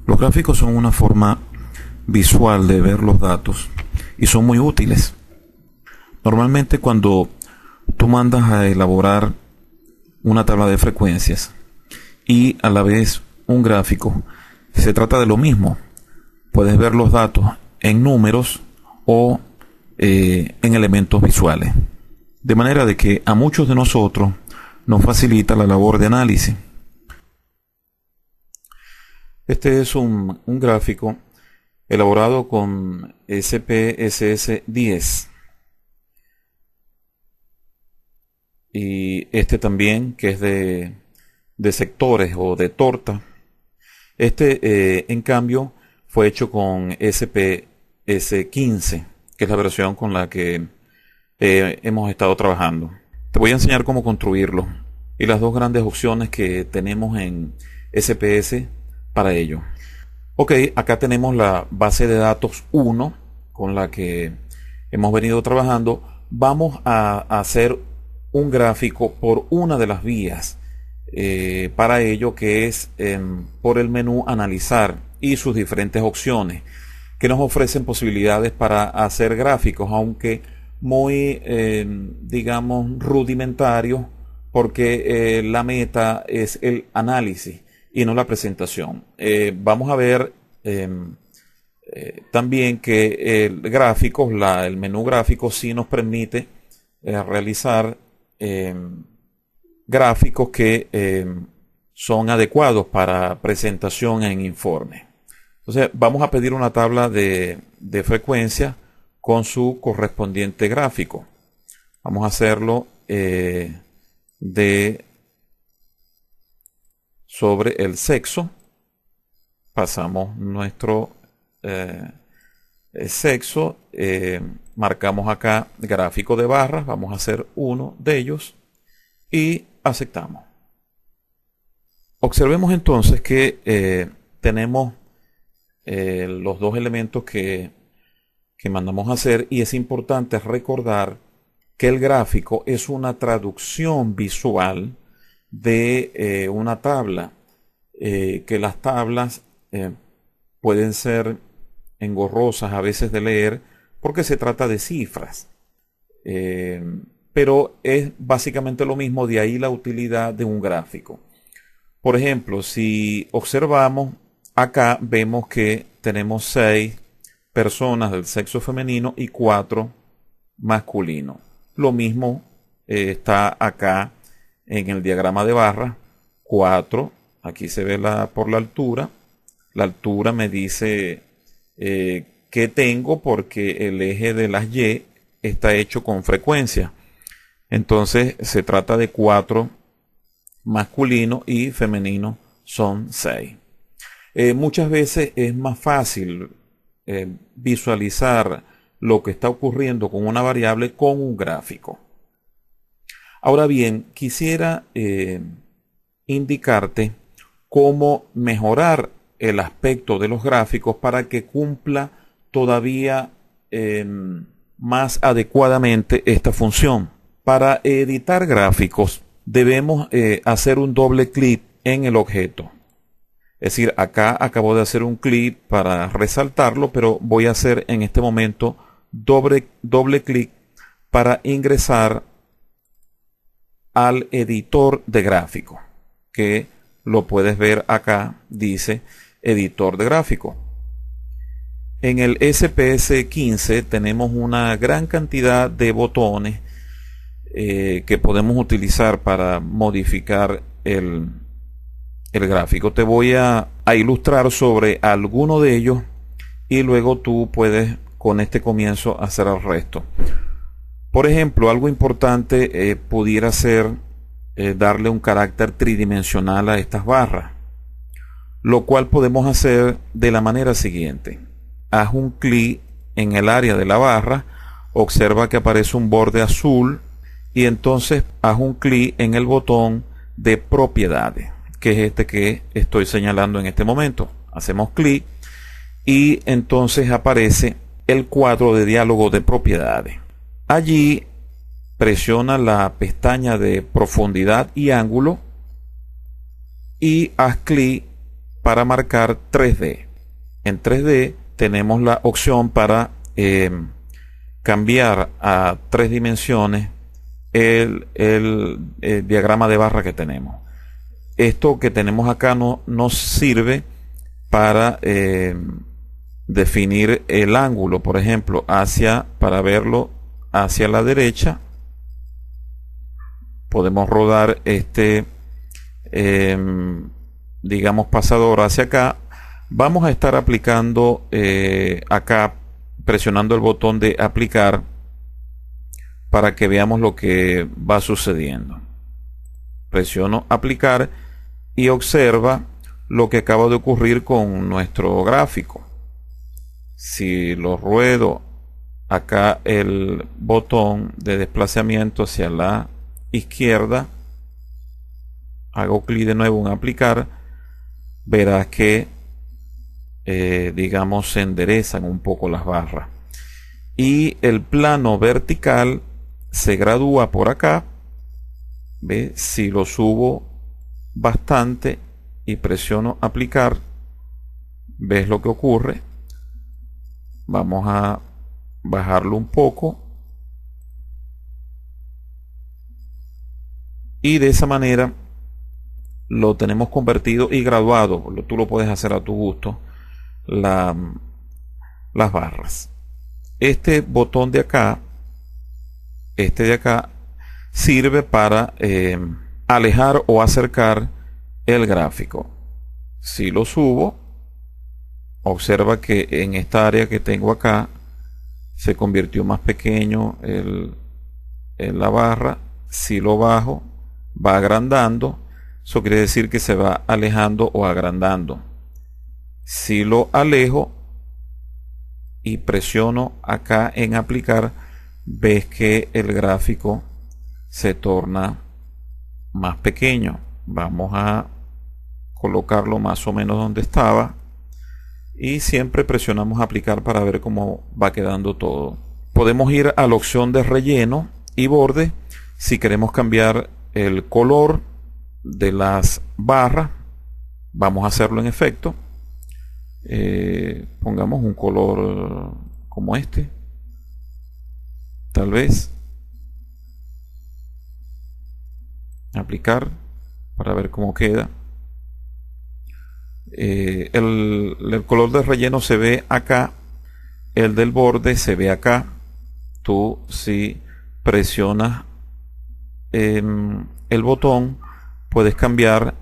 Los gráficos son una forma visual de ver los datos y son muy útiles. Normalmente cuando tú mandas a elaborar una tabla de frecuencias y a la vez un gráfico, se trata de lo mismo. Puedes ver los datos en números o en elementos visuales. De manera de que a muchos de nosotros nos facilita la labor de análisis. Este es un gráfico elaborado con SPSS 10. Y este también, que es de sectores o de torta. Este, en cambio, fue hecho con SPS 15, que es la versión con la que hemos estado trabajando. Te voy a enseñar cómo construirlo y las dos grandes opciones que tenemos en SPS para ello. Ok, acá tenemos la base de datos 1 con la que hemos venido trabajando. Vamos a hacer un gráfico por una de las vías para ello, que es por el menú analizar y sus diferentes opciones que nos ofrecen posibilidades para hacer gráficos, aunque muy digamos rudimentarios, porque la meta es el análisis y no la presentación. Vamos a ver también que el gráfico, el menú gráfico sí nos permite realizar gráficos que son adecuados para presentación en informe. Entonces vamos a pedir una tabla de frecuencia con su correspondiente gráfico. Vamos a hacerlo sobre el sexo. Pasamos nuestro sexo, marcamos acá gráfico de barras, vamos a hacer uno de ellos y aceptamos. Observemos entonces que tenemos los dos elementos que mandamos a hacer, y es importante recordar que el gráfico es una traducción visual de una tabla, que las tablas pueden ser engorrosas a veces de leer porque se trata de cifras, pero es básicamente lo mismo, de ahí la utilidad de un gráfico. Por ejemplo, si observamos acá, vemos que tenemos 6 personas del sexo femenino y 4 masculino. Lo mismo está acá en el diagrama de barra. 4, aquí se ve por la altura. La altura me dice que tengo, porque el eje de las Y está hecho con frecuencia. Entonces se trata de 4 masculino y femenino son 6. Muchas veces es más fácil visualizar lo que está ocurriendo con una variable con un gráfico. Ahora bien, quisiera indicarte cómo mejorar el aspecto de los gráficos para que cumpla todavía más adecuadamente esta función. Para editar gráficos debemos hacer un doble clic en el objeto. Es decir, acá acabo de hacer un clic para resaltarlo, pero voy a hacer en este momento doble clic para ingresar al editor de gráfico, que lo puedes ver acá, dice editor de gráfico. En el SPS 15 tenemos una gran cantidad de botones que podemos utilizar para modificar el gráfico. Te voy a ilustrar sobre alguno de ellos y luego tú puedes con este comienzo hacer el resto. Por ejemplo, algo importante pudiera ser darle un carácter tridimensional a estas barras, lo cual podemos hacer de la manera siguiente. Haz un clic en el área de la barra, observa que aparece un borde azul y entonces haz un clic en el botón de propiedades, que es este que estoy señalando en este momento. Hacemos clic y entonces aparece el cuadro de diálogo de propiedades. Allí presiona la pestaña de profundidad y ángulo y haz clic para marcar 3D. En 3D tenemos la opción para cambiar a 3 dimensiones el diagrama de barra que tenemos. Esto que tenemos acá no nos sirve para definir el ángulo, por ejemplo, para verlo hacia la derecha. Podemos rodar este digamos pasador hacia acá. Vamos a estar aplicando acá, presionando el botón de aplicar para que veamos lo que va sucediendo. Presiono aplicar y observa lo que acaba de ocurrir con nuestro gráfico. Si lo ruedo acá el botón de desplazamiento hacia la izquierda, hago clic de nuevo en aplicar, verás que digamos se enderezan un poco las barras y el plano vertical se gradúa por acá. ¿Ve? Si lo subo bastante y presiono aplicar, ves lo que ocurre. Vamos a bajarlo un poco y de esa manera lo tenemos convertido y graduado. Tú lo puedes hacer a tu gusto, las barras. Este botón de acá, este de acá, sirve para alejar o acercar el gráfico. Si lo subo, observa que en esta área que tengo acá se convirtió más pequeño la barra. Si lo bajo, va agrandando. Eso quiere decir que se va alejando o agrandando. Si lo alejo y presiono acá en aplicar, ves que el gráfico se torna más pequeño. Vamos a colocarlo más o menos donde estaba y siempre presionamos aplicar para ver cómo va quedando todo. Podemos ir a la opción de relleno y borde si queremos cambiar el color de las barras. Vamos a hacerlo en efecto. Pongamos un color como este, tal vez. Aplicar para ver cómo queda. El color de relleno se ve acá, el del borde se ve acá. Tú, si presionas el botón, puedes cambiar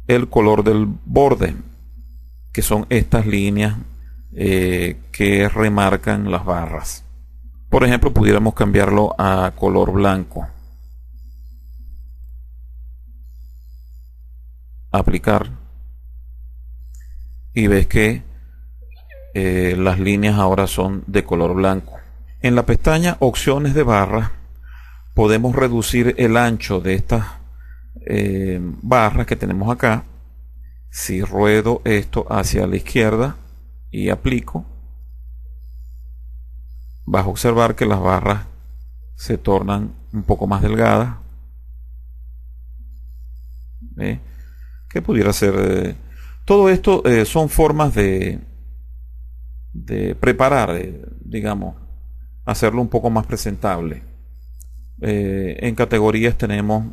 el color del borde, que son estas líneas que remarcan las barras. Por ejemplo, pudiéramos cambiarlo a color blanco. Aplicar y ves que las líneas ahora son de color blanco. En la pestaña opciones de barras podemos reducir el ancho de estas barras que tenemos acá. Si ruedo esto hacia la izquierda y aplico, vas a observar que las barras se tornan un poco más delgadas. ¿Ve? Que pudiera ser todo esto son formas de preparar, digamos, hacerlo un poco más presentable. En categorías tenemos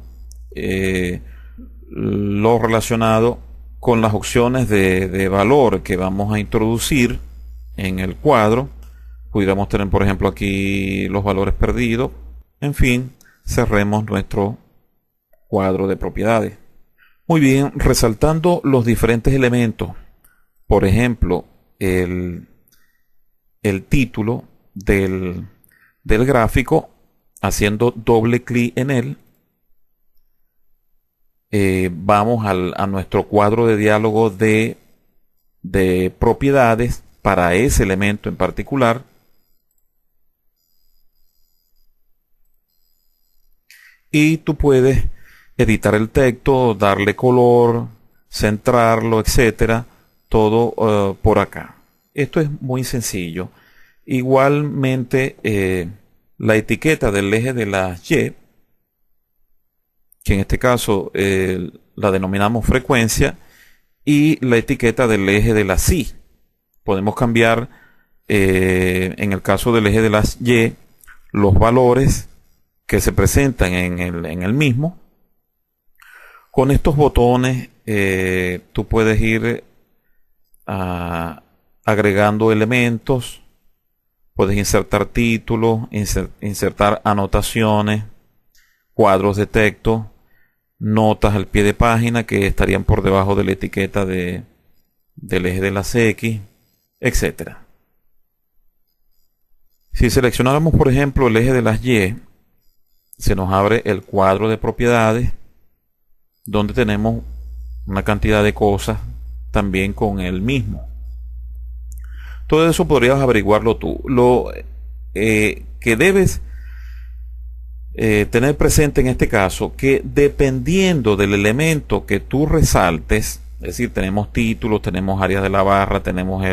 lo relacionado con las opciones de valor que vamos a introducir en el cuadro. Pudiéramos tener, por ejemplo, aquí los valores perdidos. En fin, cerremos nuestro cuadro de propiedades. Muy bien, resaltando los diferentes elementos, por ejemplo, el título del gráfico, haciendo doble clic en él, vamos a nuestro cuadro de diálogo de propiedades para ese elemento en particular. Y tú puedes editar el texto, darle color, centrarlo, etcétera, todo por acá. Esto es muy sencillo. Igualmente, la etiqueta del eje de las Y, que en este caso la denominamos frecuencia, y la etiqueta del eje de las Y. Podemos cambiar, en el caso del eje de las Y, los valores que se presentan en el mismo. Con estos botones tú puedes ir agregando elementos, puedes insertar títulos, insertar anotaciones, cuadros de texto, notas al pie de página que estarían por debajo de la etiqueta del eje de las X, etc. Si seleccionáramos, por ejemplo, el eje de las Y, se nos abre el cuadro de propiedades, donde tenemos una cantidad de cosas también con el mismo. Todo eso podrías averiguarlo tú. Lo que debes tener presente en este caso, que dependiendo del elemento que tú resaltes, es decir, tenemos títulos, tenemos áreas de la barra, tenemos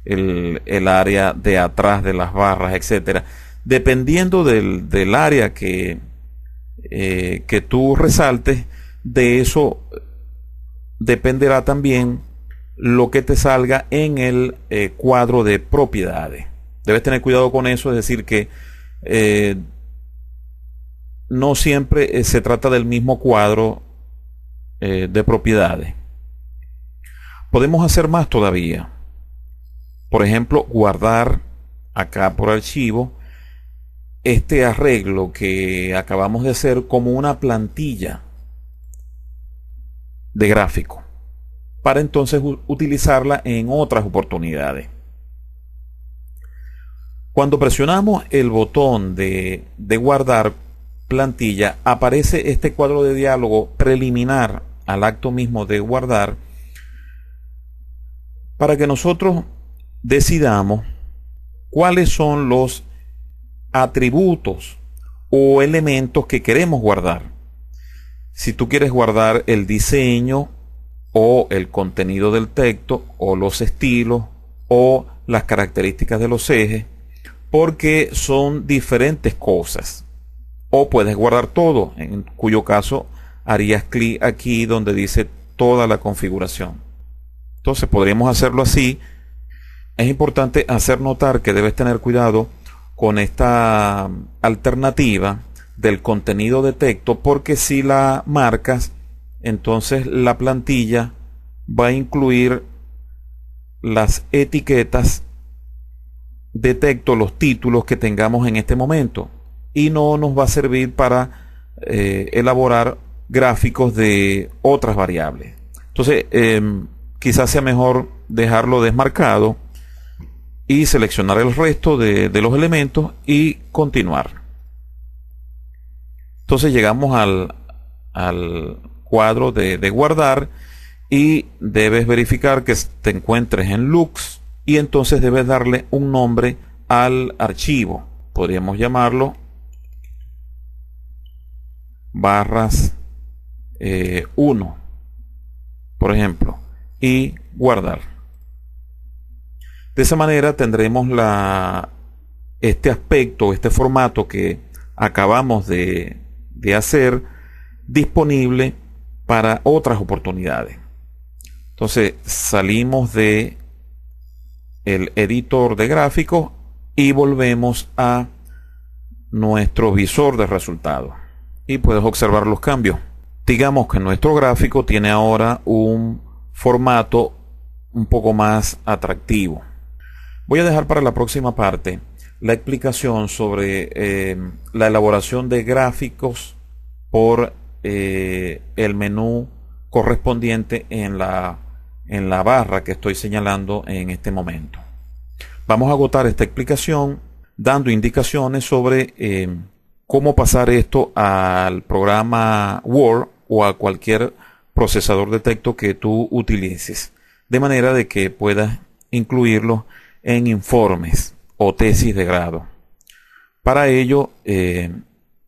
el área de atrás de las barras, etcétera. Dependiendo del área que tú resaltes, de eso dependerá también lo que te salga en el cuadro de propiedades. Debes tener cuidado con eso, es decir, que no siempre se trata del mismo cuadro de propiedades. Podemos hacer más todavía. Por ejemplo, guardar acá por archivo este arreglo que acabamos de hacer como una plantilla de gráfico, para entonces utilizarla en otras oportunidades. Cuando presionamos el botón de guardar plantilla, aparece este cuadro de diálogo preliminar al acto mismo de guardar, para que nosotros decidamos cuáles son los atributos o elementos que queremos guardar. Si tú quieres guardar el diseño o el contenido del texto o los estilos o las características de los ejes, porque son diferentes cosas. O puedes guardar todo, en cuyo caso harías clic aquí donde dice toda la configuración. Entonces podríamos hacerlo así. Es importante hacer notar que debes tener cuidado con esta alternativa del contenido de texto, porque si la marcas, entonces la plantilla va a incluir las etiquetas de texto, los títulos que tengamos en este momento, y no nos va a servir para elaborar gráficos de otras variables. Entonces quizás sea mejor dejarlo desmarcado y seleccionar el resto de los elementos y continuar. Entonces llegamos al cuadro de guardar y debes verificar que te encuentres en Lux, y entonces debes darle un nombre al archivo. Podríamos llamarlo barras 1, por ejemplo, y guardar. De esa manera tendremos este aspecto, este formato que acabamos de hacer disponible para otras oportunidades. Entonces salimos de el editor de gráficos y volvemos a nuestro visor de resultados, y puedes observar los cambios. Digamos que nuestro gráfico tiene ahora un formato un poco más atractivo. Voy a dejar para la próxima parte la explicación sobre la elaboración de gráficos por el menú correspondiente en la barra que estoy señalando en este momento. Vamos a agotar esta explicación dando indicaciones sobre cómo pasar esto al programa Word o a cualquier procesador de texto que tú utilices, de manera de que puedas incluirlo en informes o tesis de grado. Para ello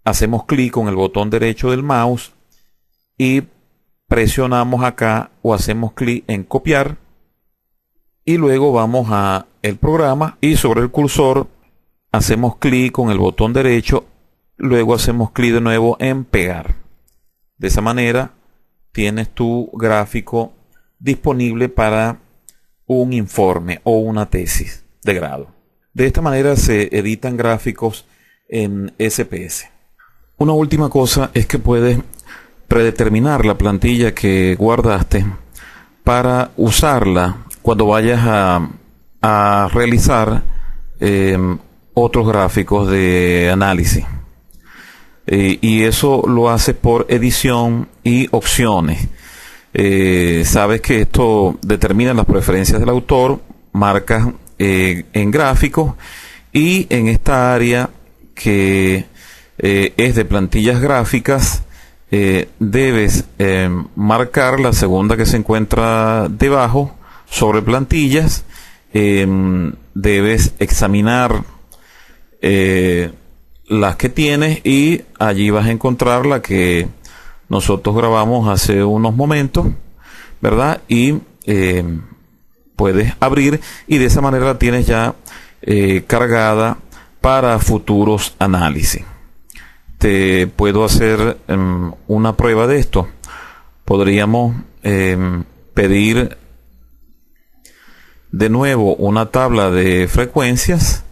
hacemos clic con el botón derecho del mouse y presionamos acá o hacemos clic en copiar, y luego vamos a el programa y sobre el cursor hacemos clic con el botón derecho, luego hacemos clic de nuevo en pegar. De esa manera tienes tu gráfico disponible para un informe o una tesis de grado. De esta manera se editan gráficos en SPS. Una última cosa es que puedes predeterminar la plantilla que guardaste para usarla cuando vayas a realizar otros gráficos de análisis. Y eso lo haces por edición y opciones. Sabes que esto determina las preferencias del autor, marcas en gráficos, y en esta área que es de plantillas gráficas, debes marcar la segunda que se encuentra debajo sobre plantillas. Debes examinar las que tienes y allí vas a encontrar la que nosotros grabamos hace unos momentos, ¿verdad? Y puedes abrir y de esa manera la tienes ya cargada para futuros análisis. Te puedo hacer una prueba de esto. Podríamos pedir de nuevo una tabla de frecuencias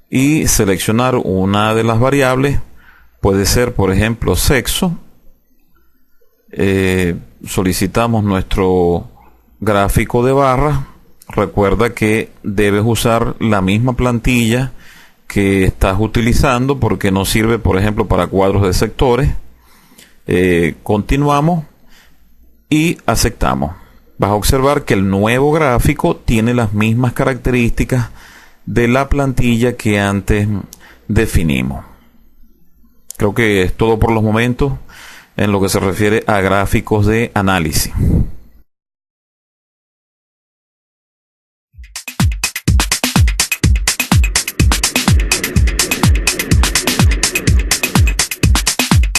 y seleccionar una de las variables. Puede ser, por ejemplo, sexo. Solicitamos nuestro gráfico de barras. Recuerda que debes usar la misma plantilla que estás utilizando, porque no sirve, por ejemplo, para cuadros de sectores. Continuamos y aceptamos. Vas a observar que el nuevo gráfico tiene las mismas características de la plantilla que antes definimos. Creo que es todo por los momentos en lo que se refiere a gráficos de análisis.